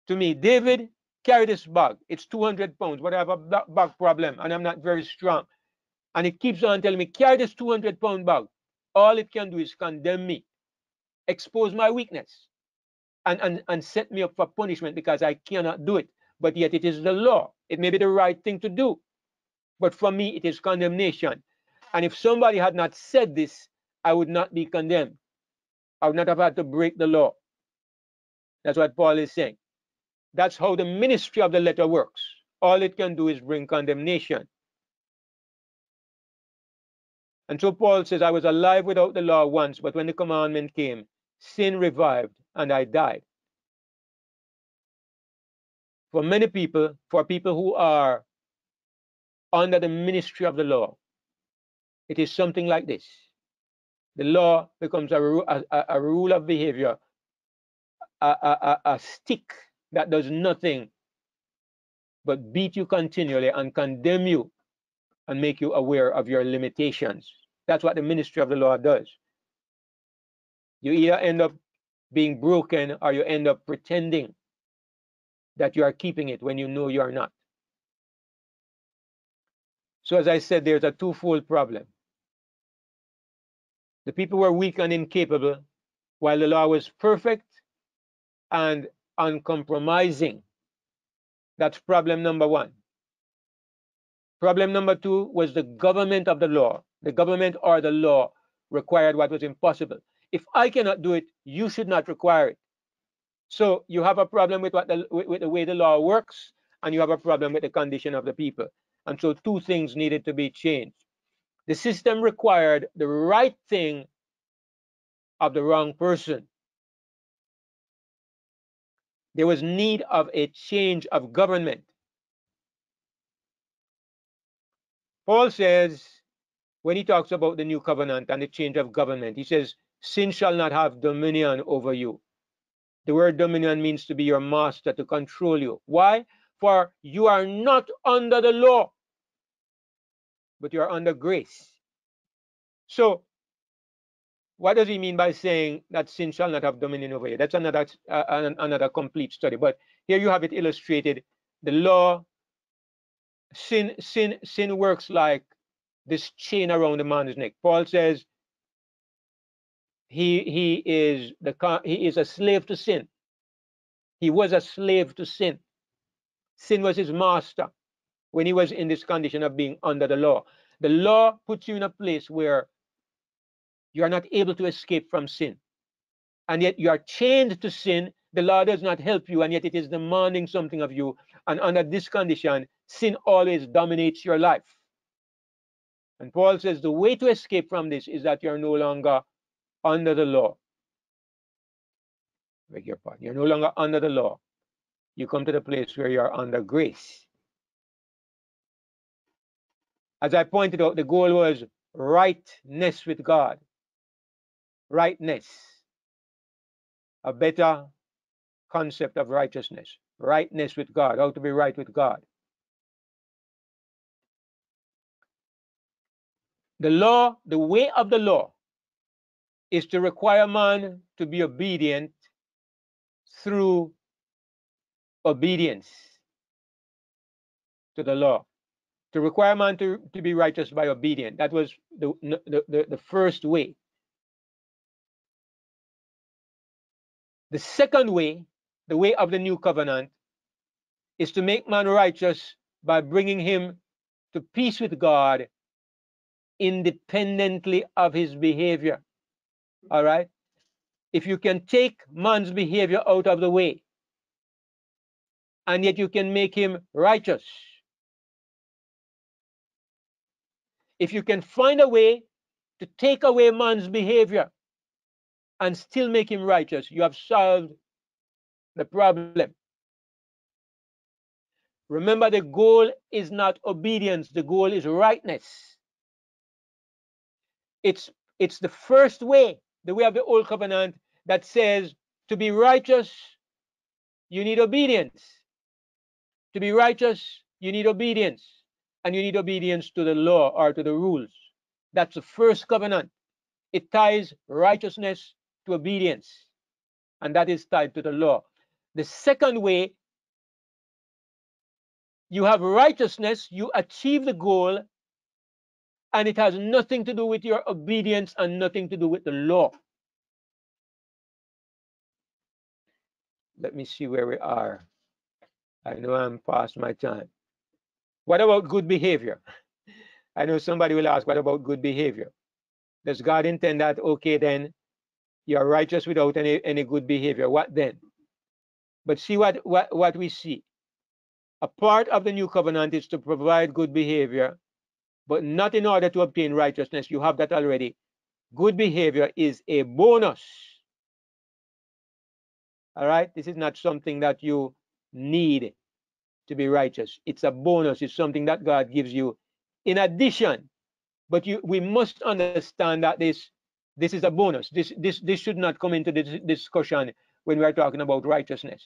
to me, David, carry this bag. It's 200 pounds, but I have a back problem and I'm not very strong. And it keeps on telling me, carry this 200-pound bag. All it can do is condemn me, expose my weakness, and set me up for punishment because I cannot do it. But yet it is the law. It may be the right thing to do. But for me, it is condemnation. And if somebody had not said this, I would not be condemned. I would not have had to break the law. That's what Paul is saying. That's how the ministry of the letter works. All it can do is bring condemnation. And so Paul says, I was alive without the law once, but when the commandment came, sin revived and I died. For many people, for people who are under the ministry of the law, it is something like this. The law becomes a rule of behavior, a stick that does nothing but beat you continually and condemn you and make you aware of your limitations. That's what the ministry of the law does. You either end up being broken or you end up pretending that you are keeping it when you know you are not. So as I said, there's a twofold problem. The people were weak and incapable, while the law was perfect and uncompromising. That's problem number one. Problem number two was the government of the law. The government or the law required what was impossible. If I cannot do it, you should not require it. So you have a problem with the way the law works, and you have a problem with the condition of the people. And so two things needed to be changed. The system required the right thing of the wrong person. There was need of a change of government. Paul says, when he talks about the new covenant and the change of government, he says, sin shall not have dominion over you. The word dominion means to be your master, to control you. Why? For you are not under the law, but you are under grace. So, what does he mean by saying that sin shall not have dominion over you? That's another complete study. But here you have it illustrated. The law, sin works like this chain around a man's neck. Paul says he is a slave to sin. He was a slave to sin. Sin was his master when he was in this condition of being under the law. The law puts you in a place where you are not able to escape from sin. And yet you are chained to sin. The law does not help you, and yet it is demanding something of you. And under this condition, sin always dominates your life. And Paul says the way to escape from this is that you're no longer under the law. Beg your pardon. You're no longer under the law. You come to the place where you're under grace. As I pointed out, the goal was rightness with God. Rightness. A better concept of righteousness. Rightness with God. How to be right with God. The law, the way of the law, is to require man to be obedient through obedience to the law. To require man to be righteous by obedience. That was the first way. The second way, the way of the new covenant, is to make man righteous by bringing him to peace with God independently of his behavior. All right? If you can take man's behavior out of the way, and yet you can make him righteous. If you can find a way to take away man's behavior and still make him righteous, you have solved the problem. Remember, the goal is not obedience, the goal is rightness. It's the first way, the way of the old covenant, that says to be righteous, you need obedience. To be righteous, you need obedience. And you need obedience to the law or to the rules. That's the first covenant. It ties righteousness to obedience. And that is tied to the law. The second way, you have righteousness, you achieve the goal, and it has nothing to do with your obedience and nothing to do with the law. Let me see where we are. I know I'm past my time. What about good behavior? I know somebody will ask, what about good behavior? Does God intend that, okay, then you're righteous without any good behavior? What then? But see what we see. A part of the new covenant is to provide good behavior, but not in order to obtain righteousness. You have that already. Good behavior is a bonus. All right? This is not something that you need to be righteous. It's a bonus. It's something that God gives you in addition. But we must understand that this is a bonus. This should not come into this discussion when we are talking about righteousness.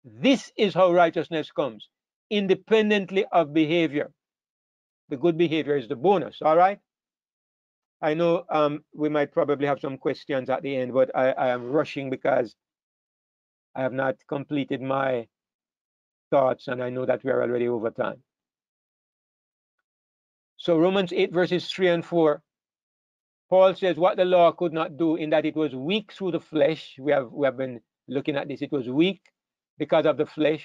This is how righteousness comes, independently of behavior. The good behavior is the bonus. All right? I know we might probably have some questions at the end, but I am rushing because I have not completed my thoughts, and I know that we are already over time. So Romans 8 verses 3 and 4, Paul says what the law could not do, in that it was weak through the flesh. We have been looking at this. It was weak because of the flesh.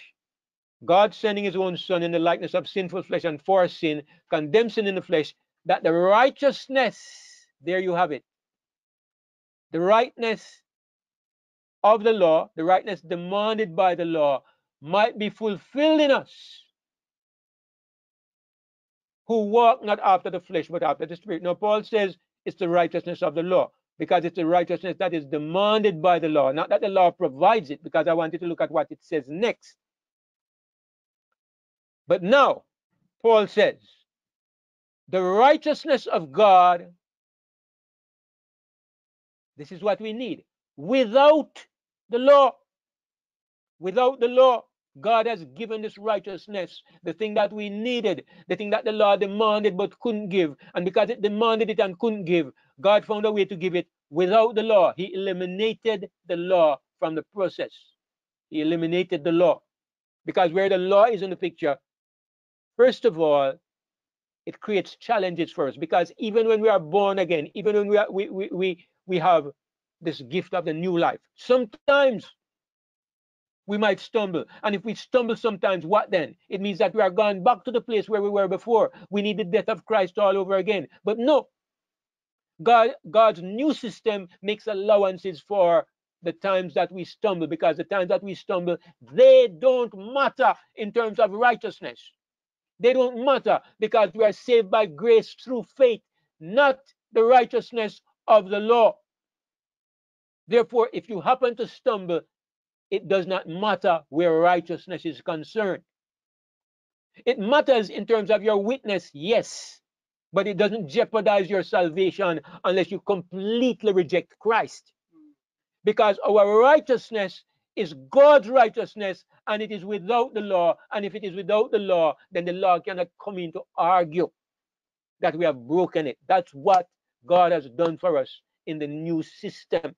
God sending his own son in the likeness of sinful flesh, and for sin, condemned sin in the flesh, that the righteousness, there you have it, the rightness of the law, the rightness demanded by the law, might be fulfilled in us, who walk not after the flesh, but after the Spirit. Now, Paul says it's the righteousness of the law, because it's the righteousness that is demanded by the law, not that the law provides it, because I wanted to look at what it says next. But now, Paul says, the righteousness of God, this is what we need, without the law. Without the law, God has given this righteousness, the thing that we needed, the thing that the law demanded but couldn't give. And because it demanded it and couldn't give, God found a way to give it without the law. He eliminated the law from the process. He eliminated the law. Because where the law is in the picture, first of all, it creates challenges for us. Because even when we are born again, even when we have this gift of the new life, sometimes we might stumble. And if we stumble sometimes, what then? It means that we are gone back to the place where we were before. We need the death of Christ all over again. But no, God's new system makes allowances for the times that we stumble, because the times that we stumble, they don't matter in terms of righteousness. They don't matter, because we are saved by grace through faith, not the righteousness of the law. Therefore, if you happen to stumble, it does not matter where righteousness is concerned. It matters in terms of your witness, yes, but it doesn't jeopardize your salvation unless you completely reject Christ. Because our righteousness is God's righteousness, and it is without the law. And if it is without the law, then the law cannot come in to argue that we have broken it. That's what God has done for us in the new system.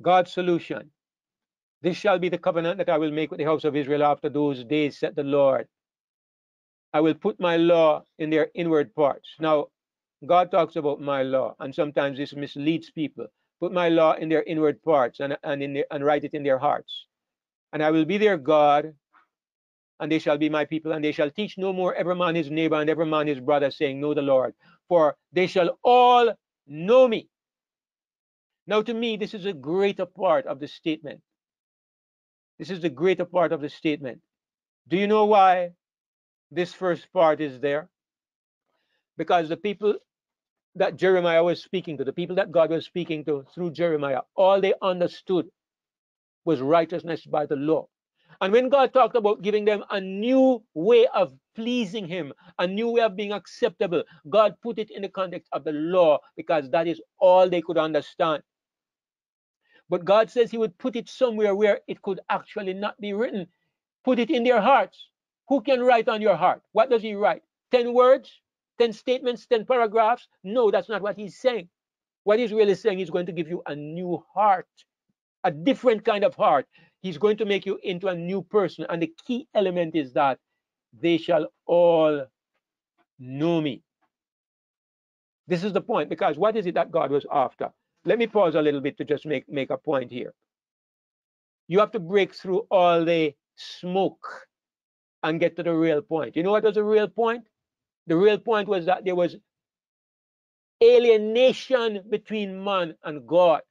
God's solution. This shall be the covenant that I will make with the house of Israel after those days, said the Lord. I will put my law in their inward parts. Now, God talks about my law, and sometimes this misleads people. Put my law in their inward parts, and write it in their hearts. And I will be their God, and they shall be my people, and they shall teach no more every man his neighbor and every man his brother, saying, know the Lord, for they shall all know me. Now, to me, this is a greater part of the statement. This is the greater part of the statement. Do you know why this first part is there? Because the people that Jeremiah was speaking to, the people that God was speaking to through Jeremiah, all they understood was righteousness by the law. And when God talked about giving them a new way of pleasing him, a new way of being acceptable, God put it in the context of the law, because that is all they could understand. But God says he would put it somewhere where it could actually not be written. Put it in their hearts. Who can write on your heart? What does he write? 10 words? 10 statements? 10 paragraphs? No, that's not what he's saying. What he's really saying, he's going to give you a new heart, a different kind of heart. He's going to make you into a new person. And the key element is that they shall all know me. This is the point, because what is it that God was after? Let me pause a little bit to just make a point here. You have to break through all the smoke and get to the real point. You know what was the real point? The real point was that there was alienation between man and God.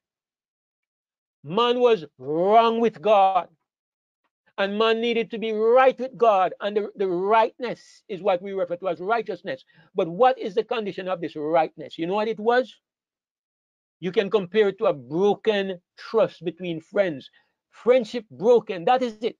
Man was wrong with God, and man needed to be right with God. And the rightness is what we refer to as righteousness. But what is the condition of this rightness? You know what it was? You can compare it to a broken trust between friends. Friendship broken, that is it.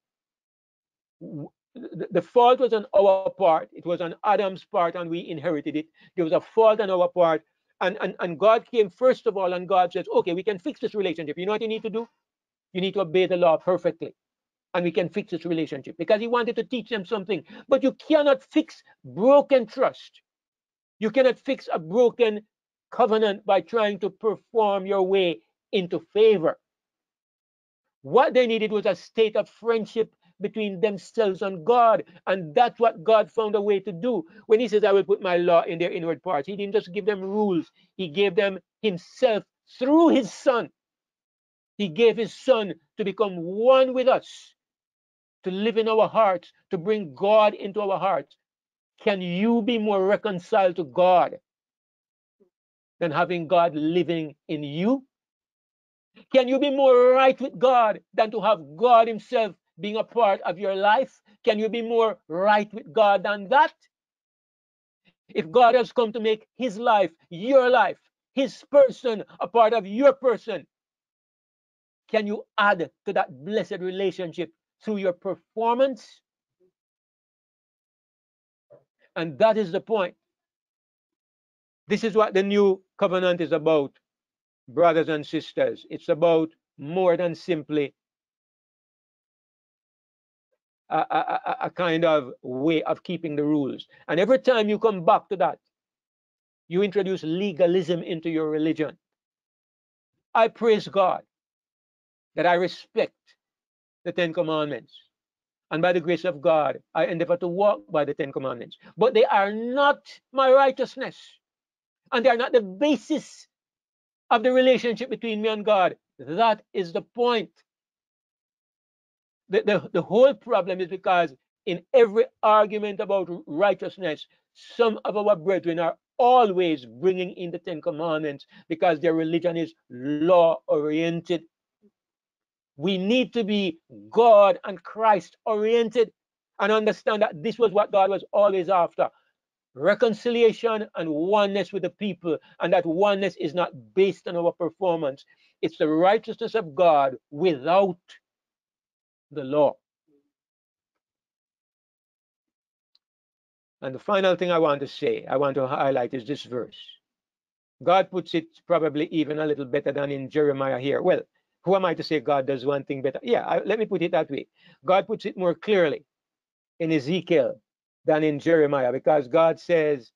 The fault was on our part. It was on Adam's part, and we inherited it. There was a fault on our part. And God came first of all, and God says, okay, we can fix this relationship. You know what you need to do? You need to obey the law perfectly, and we can fix this relationship, because he wanted to teach them something. But you cannot fix broken trust. You cannot fix a broken covenant by trying to perform your way into favor. What they needed was a state of friendship between themselves and God. And that's what God found a way to do. When he says, I will put my law in their inward parts, he didn't just give them rules. He gave them himself through his son. He gave his son to become one with us, to live in our hearts, to bring God into our hearts. Can you be more reconciled to God than having God living in you? Can you be more right with God than to have God himself being a part of your life? Can you be more right with God than that? If God has come to make his life, his person, a part of your person, can you add to that blessed relationship through your performance? And that is the point. This is what the new covenant is about, brothers and sisters. It's about more than simply a kind of way of keeping the rules. And every time you come back to that, you introduce legalism into your religion. I praise God that I respect the Ten Commandments. And by the grace of God, I endeavor to walk by the Ten Commandments. But they are not my righteousness. And they are not the basis of the relationship between me and God. That is the point. The whole problem is because in every argument about righteousness, some of our brethren are always bringing in the Ten Commandments because their religion is law oriented. We need to be God and Christ oriented and understand that this was what God was always after: reconciliation and oneness with the people. And that oneness is not based on our performance, it's the righteousness of God without the law. And the final thing I want to say, I want to highlight, is this verse. God puts it probably even a little better than in Jeremiah here. Well, who am I to say God does one thing better? Yeah, let me put it that way. God puts it more clearly in Ezekiel than in Jeremiah, because God says,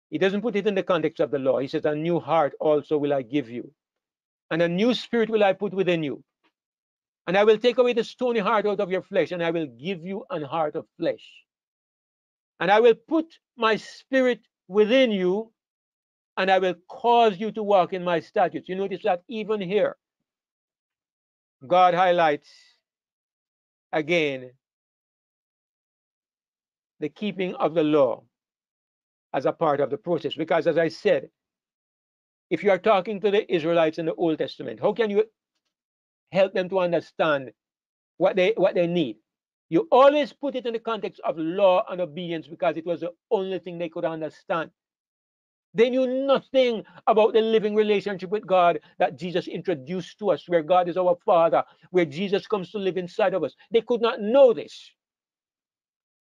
he doesn't put it in the context of the law. He says, a new heart also will I give you, and a new spirit will I put within you. And I will take away the stony heart out of your flesh, and I will give you an heart of flesh. And I will put my spirit within you, and I will cause you to walk in my statutes. You notice that even here, God highlights again the keeping of the law as a part of the process. Because as I said, if you are talking to the Israelites in the Old Testament, how can you help them to understand what they need? You always put it in the context of law and obedience, because it was the only thing they could understand. They knew nothing about the living relationship with God that Jesus introduced to us, where God is our Father, where Jesus comes to live inside of us. They could not know this.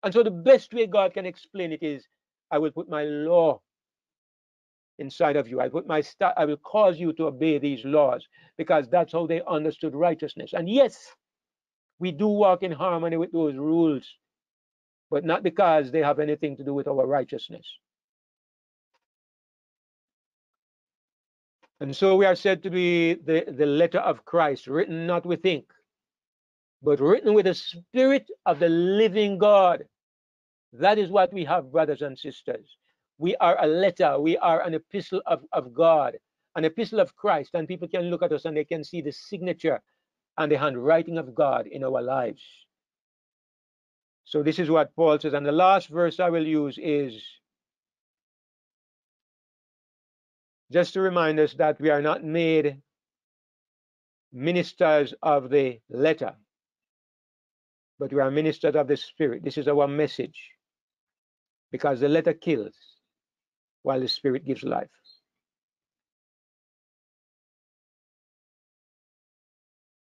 And so the best way God can explain it is, I will put my law inside of you. I will cause you to obey these laws, because that's how they understood righteousness. And yes, we do walk in harmony with those rules, but not because they have anything to do with our righteousness. And so we are said to be the letter of Christ, written not with ink, but written with the Spirit of the living God. That is what we have, brothers and sisters. We are a letter, we are an epistle of God, an epistle of Christ, and people can look at us and they can see the signature and the handwriting of God in our lives. So this is what Paul says. And the last verse I will use is just to remind us that we are not made ministers of the letter, but we are ministers of the Spirit. This is our message, because the letter kills while the Spirit gives life.